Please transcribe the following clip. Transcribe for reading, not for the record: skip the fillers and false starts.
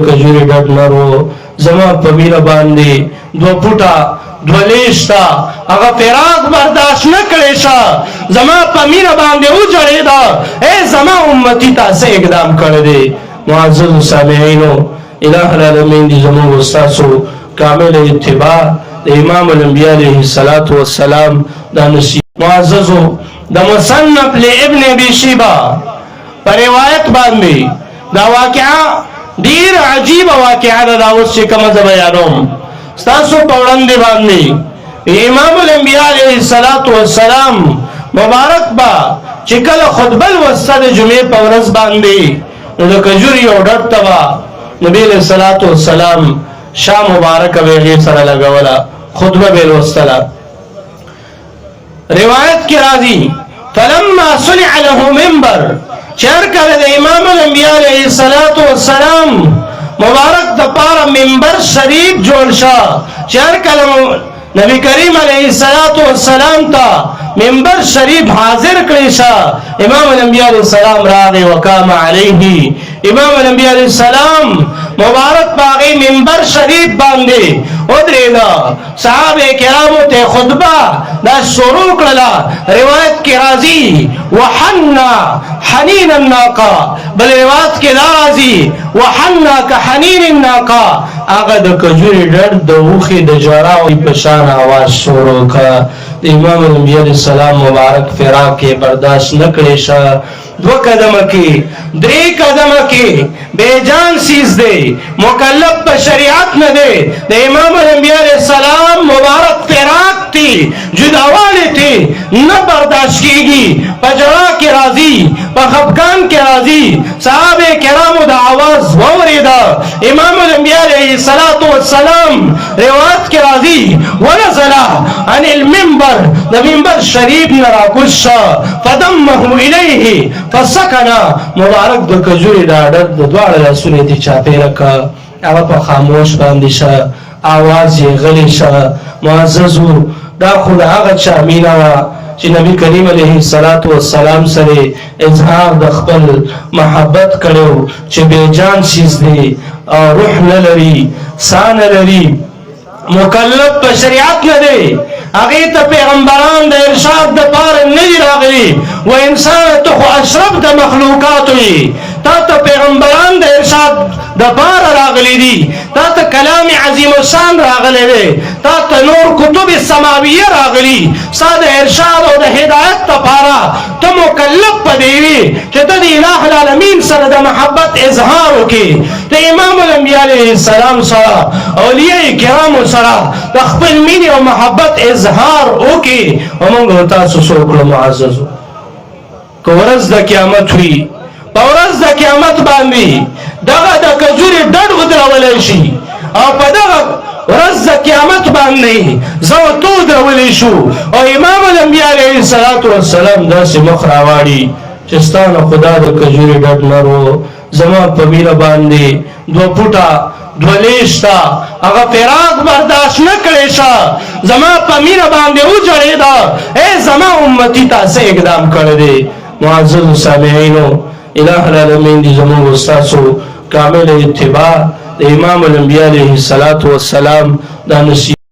کجوري ډډ نرو زما په مینه باندې دو پټه دولېشتا هغه فراق برداشت نه کړی شه زما په مینه باندې وجړېده ای زما امتي تاسې اقدام کړی دی. معزز سامعینو الہ العالمین دی زموږ ستاسو کامل اتباع د امام الانبیاء علیه الصلاة والسلام دا نصیب. معززو د مصنف لابن ابي شیبه پر روایت باندې دا واقعا ډیر عجیب واقعا دا اوس چې کومه زه بیانوم ستاسو په وړاندې باندې امام الانبیاء علیه الصلاة والسلام مبارک با چې کله خطبه لوسته د جمعې په ورځ باندې نو د کجوري یو ډډ ته به نبي علیه الصلاة والسلام شاه مبارکه به هغې سره لګوله خطبه به یې لوستله. روایت کې راځي فلما صنع له منبر چې هر کله د امام الانبیاء علیه الصلاة والسلام مبارک د پاره منبر شریف جوړ شه چې هر کله نبی کریم علیه الصلاة والسلام ته منبر شریف حاضر کړی شه امام الانبیاء علیه السلام راغی وقام علیه امام الانبیاء علیه السلام مبارک باغی منبر شریف باندې ودرېده صحابه کرامو ته خطبه دا شروع کړله. روایت کې راځي وحنا حنین الناقه بل روایت کې دا راځي وحنا كحنین الناقه هغه د کجوري ډډ د اوښې د جراوي په شان اواز شروع کړه. امام الانبیاء علیه السلام مبارک فراق کې برداشت نه کړی شه دو قدمه کې درې قدمه کې بیجان سیز دی مکلف په شریعت نه دی د امام الانبیاء علیه السلام مبارک فراق تی جداوالی تی نه برداشت کیږي په جړا کې راځي په خفګان کې راځي. صحابه کرامو د आवाज واورېده امام الانبیاء علیه الصلاة والسلام روایت کې راځي ونزل عن المنبر د منبر شریف نه راکوز شه فضمه الیه فسکن مبارک د کجوري دا ډډ د دواړه لاسونه یې چاپېره کړه هغه په خاموش باندې شه आवाज یې غلی شه. معززو دا خو د هغه چا مینه وه چې نبی کریم علیه الصلاة والسلام سره اظهار د خپل محبت کړو چې بیجان چیز دی او روح نه لري سا نه لري مکلف په شریعت نه دی هغې ته پیغمبران د ارشاد دپاره نه دي راغلي و انسان ته خو اشرف د مخلوقاتو یې تا ته پیغمبران د ارشاد دپاره راغلي دي تا ته کلام عظیم الشان راغلی دی تا ته نور کتب سماویه راغلي ستا د ارشاد او د هدایت دپاره ته مکلف په دې وي چې ته د اله العالمین سره د محبت اظهار وکړې د امام الانبیاء علیه السلام سره اولیاء کرامو سره د خپل مینې او محبت اظهار وکړې او موږ تاسو څه وکړو معززو که ورځ د قیامت وي په ورځ د قیامت باندې دغه د کجوري ډډ ودرولی شي او په دغه ورځ د قیامت باندې زه او تو ودرولی شو او امام الانبیاء علیه الصلاة والسلام داسې مخ راواړي چې ستا نه خدا د کجوري ډډ نرو زما په مینه باندې دو پټه دولېشتا هغه فراق برداشت نه کړی شه زما په مینه باندې وجړېده ای زما امتي تاسې اقدام کړی دی. معزز سامعینو الہ العالمین دی زموږ ستاسو کامل اتباع د امام الانبیاء علیه الصلاة والسلام دا نصیب